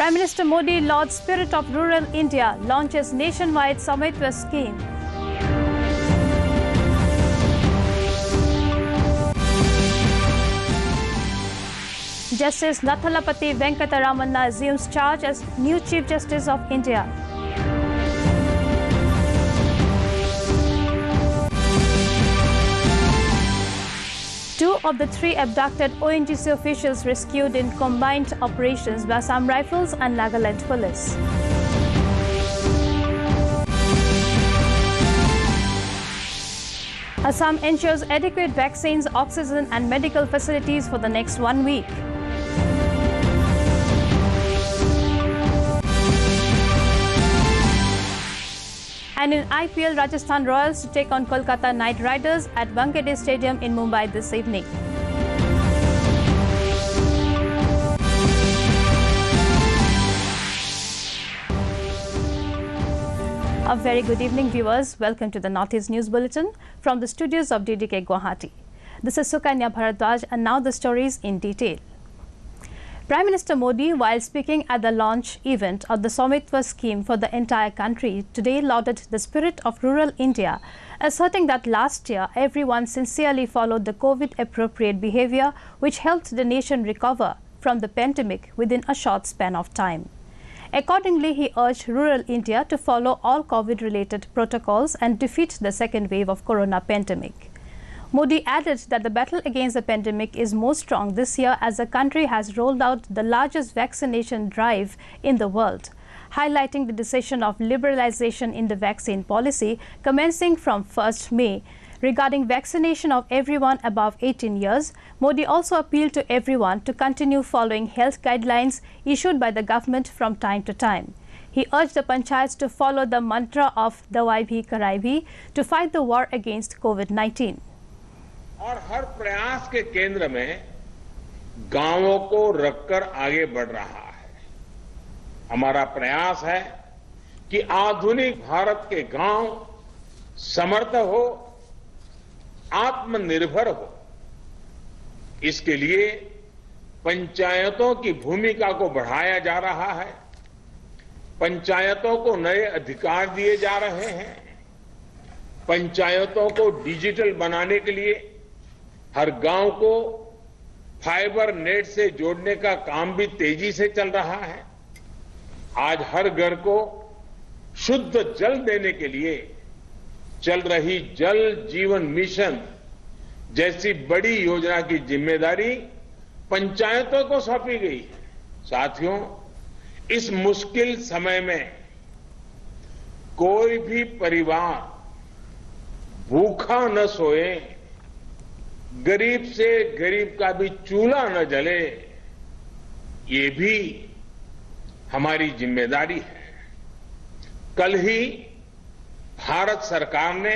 Prime Minister Modi lauds Spirit of Rural India, launches nationwide Samitva scheme. Justice Nathalapathy Venkataramanna assumes charge as new Chief Justice of India. Two of the three abducted ONGC officials rescued in combined operations by Assam Rifles and Nagaland Police. Assam ensures adequate vaccines, oxygen and medical facilities for the next 1 week. And in IPL, Rajasthan Royals to take on Kolkata Knight Riders at Wankhede Stadium in Mumbai this evening. A very good evening, viewers. Welcome to the Northeast News Bulletin from the studios of DDK Guwahati. This is Sukanya Bharadwaj, and now the stories in detail. Prime Minister Modi, while speaking at the launch event of the Samitva scheme for the entire country, today lauded the spirit of rural India, asserting that last year everyone sincerely followed the COVID-appropriate behavior which helped the nation recover from the pandemic within a short span of time. Accordingly, he urged rural India to follow all COVID-related protocols and defeat the second wave of corona pandemic. Modi added that the battle against the pandemic is more strong this year as the country has rolled out the largest vaccination drive in the world, highlighting the decision of liberalization in the vaccine policy commencing from 1st May. Regarding vaccination of everyone above 18 years, Modi also appealed to everyone to continue following health guidelines issued by the government from time to time. He urged the panchayats to follow the mantra of Dawai Bhi Karai Bhi to fight the war against COVID-19. और हर प्रयास के केंद्र में गांवों को रखकर आगे बढ़ रहा है। हमारा प्रयास है कि आधुनिक भारत के गांव समर्थ हो, आत्मनिर्भर हो। इसके लिए पंचायतों की भूमिका को बढ़ाया जा रहा है। पंचायतों को नए अधिकार दिए जा रहे हैं। पंचायतों को डिजिटल बनाने के लिए हर गांव को फाइबर नेट से जोड़ने का काम भी तेजी से चल रहा है। आज हर घर को शुद्ध जल देने के लिए चल रही जल जीवन मिशन जैसी बड़ी योजना की जिम्मेदारी पंचायतों को सौंपी गई है। साथियों, इस मुश्किल समय में कोई भी परिवार भूखा न सोए, गरीब से गरीब का भी चूल्हा न जले, ये भी हमारी जिम्मेदारी है। कल ही भारत सरकार ने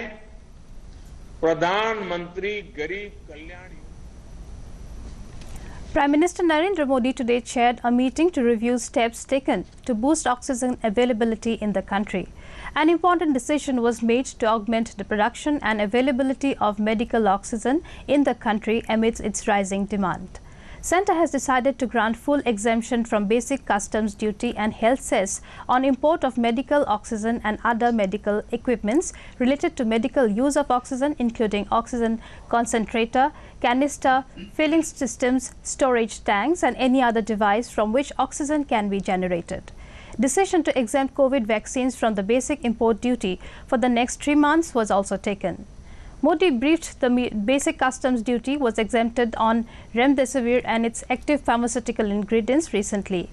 प्रधानमंत्री गरीब कल्याण Prime Minister Narendra Modi today chaired a meeting to review steps taken to boost oxygen availability in the country. An important decision was made to augment the production and availability of medical oxygen in the country amidst its rising demand. Centre has decided to grant full exemption from basic customs duty and health cess on import of medical oxygen and other medical equipments related to medical use of oxygen, including oxygen concentrator, canister, filling systems, storage tanks and any other device from which oxygen can be generated. Decision to exempt COVID vaccines from the basic import duty for the next 3 months was also taken. Modi briefed the basic customs duty was exempted on remdesivir and its active pharmaceutical ingredients recently.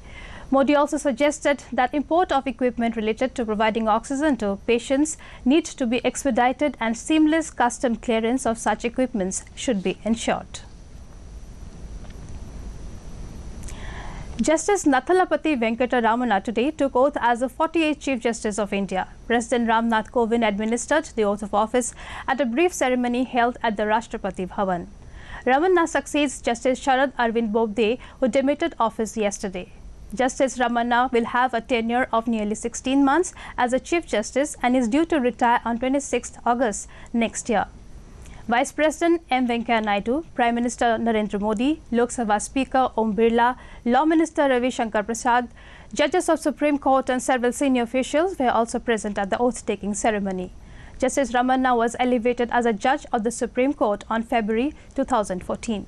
Modi also suggested that import of equipment related to providing oxygen to patients need to be expedited and seamless custom clearance of such equipments should be ensured. Justice Nathalapathy Venkataramanna today took oath as the 48th Chief Justice of India. President Ramnath Kovind administered the oath of office at a brief ceremony held at the Rashtrapati Bhavan. Ramanna succeeds Justice Sharad Arvind Bobde, who demitted office yesterday. Justice Ramanna will have a tenure of nearly 16 months as a Chief Justice and is due to retire on 26th August next year. Vice President M. Venkaiah Naidu, Prime Minister Narendra Modi, Lok Sabha Speaker Om Birla, Law Minister Ravi Shankar Prasad, judges of Supreme Court and several senior officials were also present at the oath-taking ceremony. Justice Ramanna was elevated as a judge of the Supreme Court on February 2014.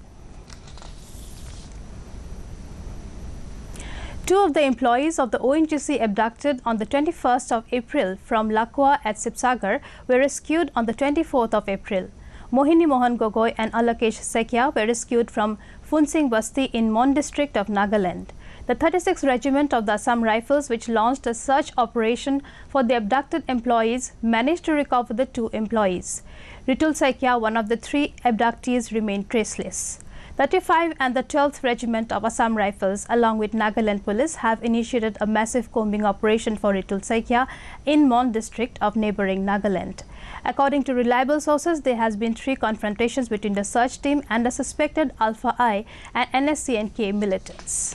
Two of the employees of the ONGC abducted on the 21st of April from Lakwa at Sibsagar were rescued on the 24th of April. Mohini Mohan Gogoi and Alakesh Sekia were rescued from Funsing Basti in Mon district of Nagaland. The 36th Regiment of the Assam Rifles, which launched a search operation for the abducted employees, managed to recover the two employees. Ritul Sekia, one of the three abductees, remained traceless. 35 and the 12th Regiment of Assam Rifles, along with Nagaland Police, have initiated a massive combing operation for Ritul Sekia in Mon district of neighboring Nagaland. According to reliable sources, there has been 3 confrontations between the search team and the suspected Alpha I and NSCNK militants.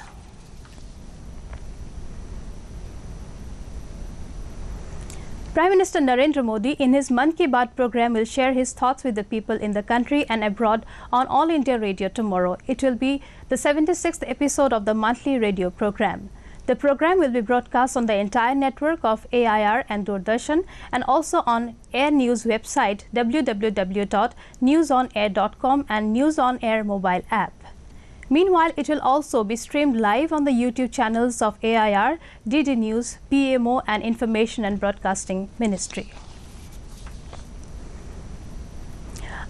Prime Minister Narendra Modi, in his Mann Ki Baat program, will share his thoughts with the people in the country and abroad on All India Radio tomorrow. It will be the 76th episode of the monthly radio program. The program will be broadcast on the entire network of AIR and Doordarshan and also on Air News website www.newsonair.com and News on Air mobile app. Meanwhile, it will also be streamed live on the YouTube channels of AIR, DD News, PMO and Information and Broadcasting Ministry.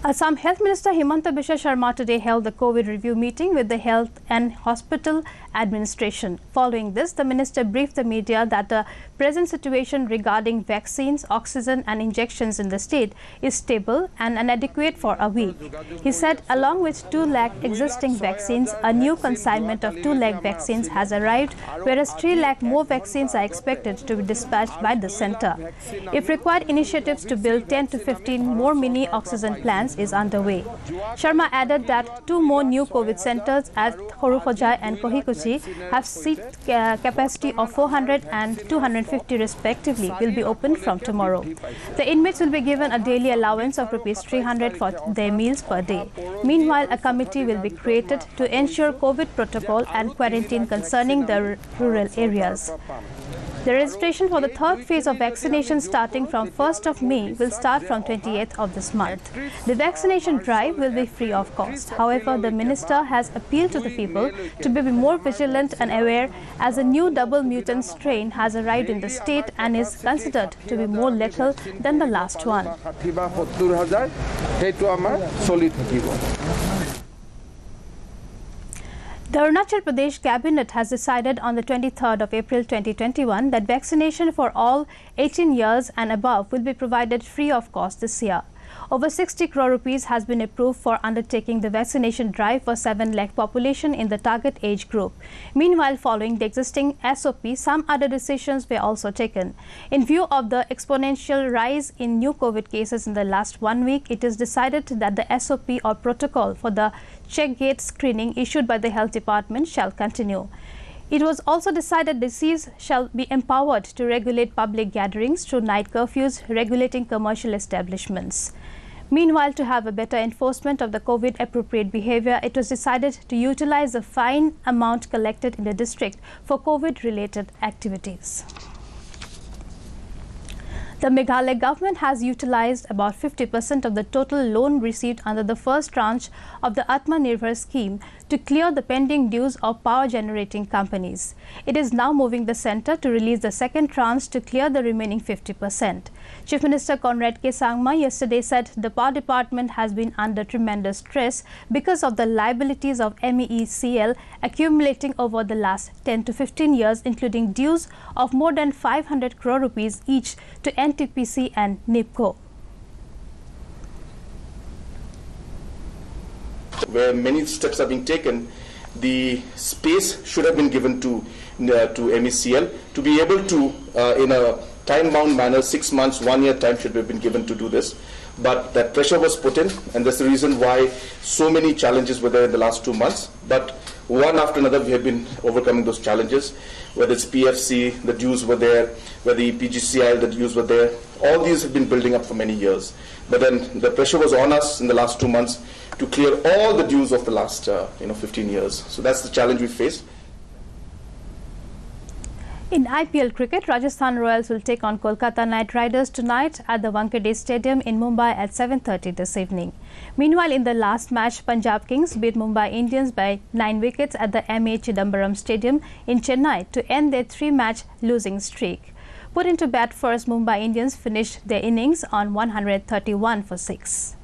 Assam Health Minister Himanta Biswa Sharma today held the COVID review meeting with the Health and Hospital Administration. Following this, the minister briefed the media that the present situation regarding vaccines, oxygen and injections in the state is stable and inadequate for a week. He said along with 2 lakh existing vaccines, a new consignment of 2 lakh vaccines has arrived, whereas 3 lakh more vaccines are expected to be dispatched by the center. If required, initiatives to build 10 to 15 more mini oxygen plants is underway. Sharma added that 2 more new COVID centers at Horukhoja and Kohikuchi have seat capacity of 400 and 250 respectively will be opened from tomorrow. The inmates will be given a daily allowance of ₹300 for their meals per day. Meanwhile, a committee will be created to ensure COVID protocol and quarantine concerning the rural areas. The registration for the 3rd phase of vaccination starting from 1st of May will start from 28th of this month. The vaccination drive will be free of cost. However, the minister has appealed to the people to be more vigilant and aware as a new double mutant strain has arrived in the state and is considered to be more lethal than the last one. The Arunachal Pradesh Cabinet has decided on the 23rd of April 2021 that vaccination for all 18 years and above will be provided free of cost this year. Over 60 crore rupees has been approved for undertaking the vaccination drive for 7 lakh population in the target age group. Meanwhile, following the existing SOP, some other decisions were also taken. In view of the exponential rise in new COVID cases in the last 1 week, it is decided that the SOP or protocol for the check gate screening issued by the Health Department shall continue. It was also decided disease shall be empowered to regulate public gatherings through night curfews, regulating commercial establishments. Meanwhile, to have a better enforcement of the COVID-appropriate behavior, it was decided to utilize the fine amount collected in the district for COVID-related activities. The Meghalaya government has utilized about 50% of the total loan received under the first tranche of the Atmanirbhar scheme to clear the pending dues of power generating companies. It is now moving the centre to release the second tranche to clear the remaining 50%. Chief Minister Conrad K. Sangma yesterday said the power department has been under tremendous stress because of the liabilities of MEECL accumulating over the last 10 to 15 years, including dues of more than 500 crore rupees each to NTPC and NIPCO. Where many steps are being taken, the space should have been given to MECL to be able to, in a time-bound manner, 6 months, 1 year time should have been given to do this. But that pressure was put in, and that's the reason why so many challenges were there in the last 2 months. But one after another, we have been overcoming those challenges. Whether it's PFC, the dues were there, whether the PGCIL, the dues were there. All these have been building up for many years. But then the pressure was on us in the last 2 months to clear all the dues of the last 15 years. So that's the challenge we faced. In IPL cricket, Rajasthan Royals will take on Kolkata Knight Riders tonight at the Wankhede Stadium in Mumbai at 7:30 this evening. Meanwhile, in the last match, Punjab Kings beat Mumbai Indians by 9 wickets at the M.A. Chidambaram Stadium in Chennai to end their 3-match losing streak. Put into bat first, Mumbai Indians finished their innings on 131 for 6.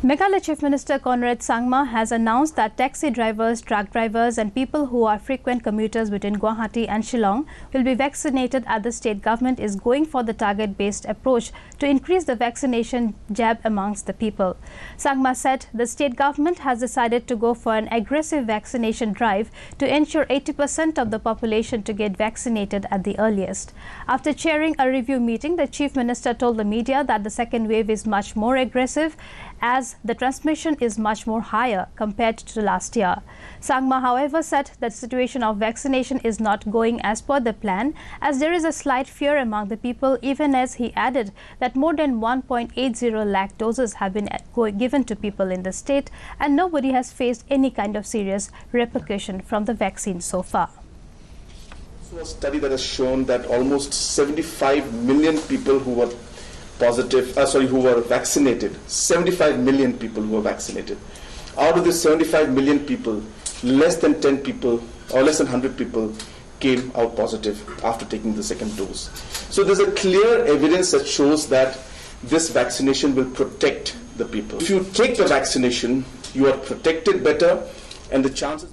Meghalaya Chief Minister Conrad Sangma has announced that taxi drivers, truck drivers and people who are frequent commuters between Guwahati and Shillong will be vaccinated as the state government is going for the target-based approach to increase the vaccination jab amongst the people. Sangma said the state government has decided to go for an aggressive vaccination drive to ensure 80% of the population to get vaccinated at the earliest. After chairing a review meeting, the Chief Minister told the media that the second wave is much more aggressive as the transmission is much more higher compared to last year. Sangma, however, said that the situation of vaccination is not going as per the plan, as there is a slight fear among the people, even as he added that more than 1.80 lakh doses have been given to people in the state and nobody has faced any kind of serious repercussion from the vaccine so far. So a study that has shown that almost 75 million people who were who were vaccinated, 75 million people who were vaccinated. Out of this 75 million people, less than 10 people or less than 100 people came out positive after taking the second dose. So there's a clear evidence that shows that this vaccination will protect the people. If you take the vaccination, you are protected better and the chances...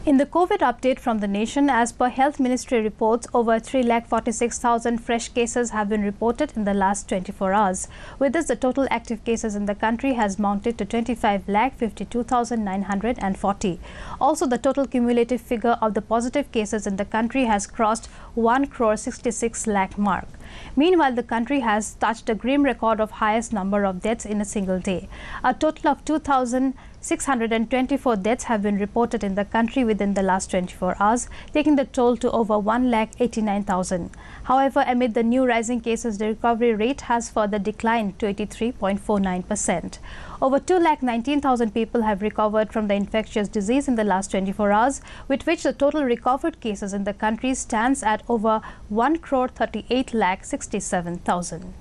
In the COVID update from the nation, as per Health Ministry reports, over 3,46,000 fresh cases have been reported in the last 24 hours. With this, the total active cases in the country has mounted to 25,52,940. Also, the total cumulative figure of the positive cases in the country has crossed 1 crore 66 lakh mark. Meanwhile, the country has touched a grim record of highest number of deaths in a single day. A total of 2,624 deaths have been reported in the country within the last 24 hours, taking the toll to over 1,89,000. However, amid the new rising cases, the recovery rate has further declined to 83.49%. Over 2,19,000 people have recovered from the infectious disease in the last 24 hours, with which the total recovered cases in the country stands at over 1,38,67,000.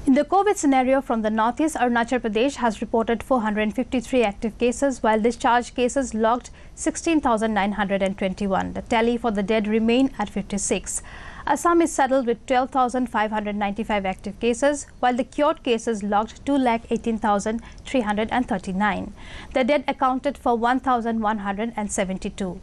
In the COVID scenario from the northeast, Arunachal Pradesh has reported 453 active cases, while discharged cases logged 16,921. The tally for the dead remain at 56. Assam is saddled with 12,595 active cases, while the cured cases logged 2,18,339. The dead accounted for 1,172.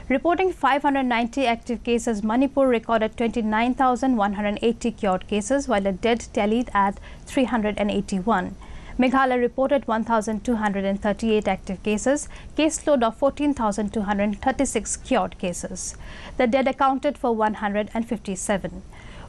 Reporting 590 active cases, Manipur recorded 29,180 cured cases, while the dead tallied at 381. Meghalaya reported 1,238 active cases, caseload of 14,236 cured cases. The dead accounted for 157.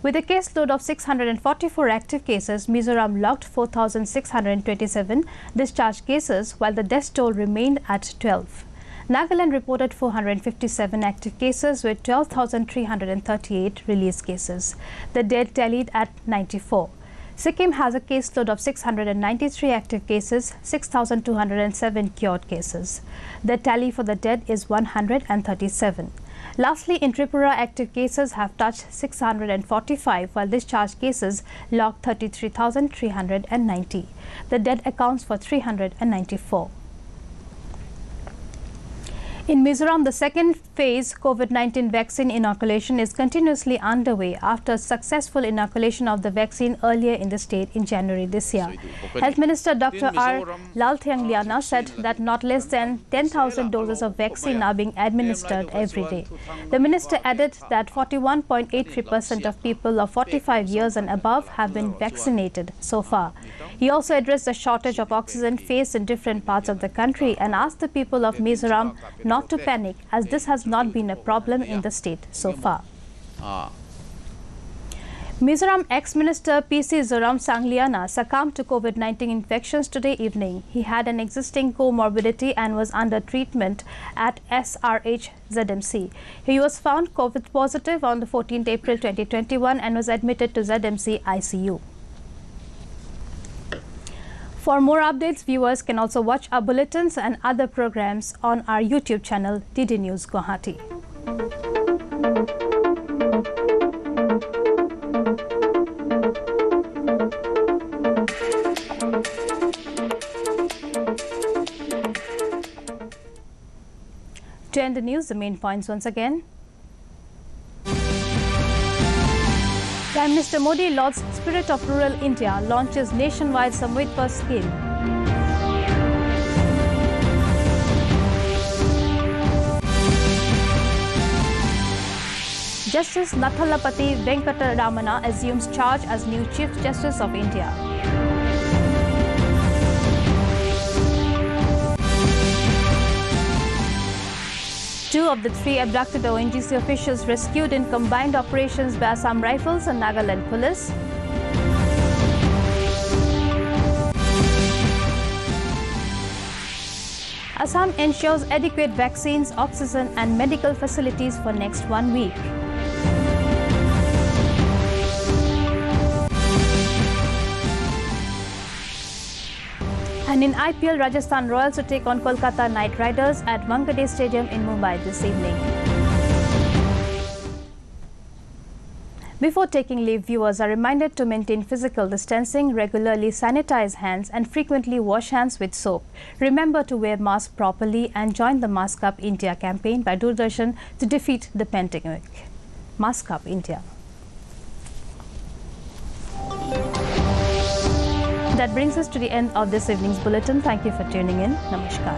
With a caseload of 644 active cases, Mizoram logged 4,627 discharged cases, while the death toll remained at 12. Nagaland reported 457 active cases with 12,338 released cases. The dead tallied at 94. Sikkim has a caseload of 693 active cases, 6,207 cured cases. The tally for the dead is 137. Lastly, in Tripura, active cases have touched 645, while discharged cases logged 33,390. The dead accounts for 394. In Mizoram, the second phase COVID-19 vaccine inoculation is continuously underway after successful inoculation of the vaccine earlier in the state in January this year. Health Minister Dr. R. Lalthiangliana said that not less than 10,000 doses of vaccine are being administered every day. The minister added that 41.83% of people of 45 years and above have been vaccinated so far. He also addressed the shortage of oxygen faced in different parts of the country and asked the people of Mizoram not to panic, as this has not been a problem in the state so far. Mizoram ex-minister PC Zoramthangaliana succumbed to COVID-19 infections today evening. He had an existing comorbidity and was under treatment at SRH ZMC. He was found COVID positive on the 14th April 2021 and was admitted to ZMC ICU. For more updates, viewers can also watch our bulletins and other programs on our YouTube channel, DD News Guwahati. To end the news, the main points once again. Prime Minister Modi lauds Spirit of Rural India, launches nationwide Samvidpa scheme. Justice Nathalapati Venkataramana assumes charge as new Chief Justice of India. Two of the three abducted ONGC officials rescued in combined operations by Assam Rifles and Nagaland Police. Assam ensures adequate vaccines, oxygen and medical facilities for next 1 week. And in IPL, Rajasthan Royals to take on Kolkata Knight Riders at Wankhede Stadium in Mumbai this evening. Before taking leave, viewers are reminded to maintain physical distancing, regularly sanitize hands and frequently wash hands with soap. Remember to wear mask properly and join the Mask Up India campaign by Doordarshan to defeat the pandemic. Mask Up India. That brings us to the end of this evening's bulletin. Thank you for tuning in. Namaskar.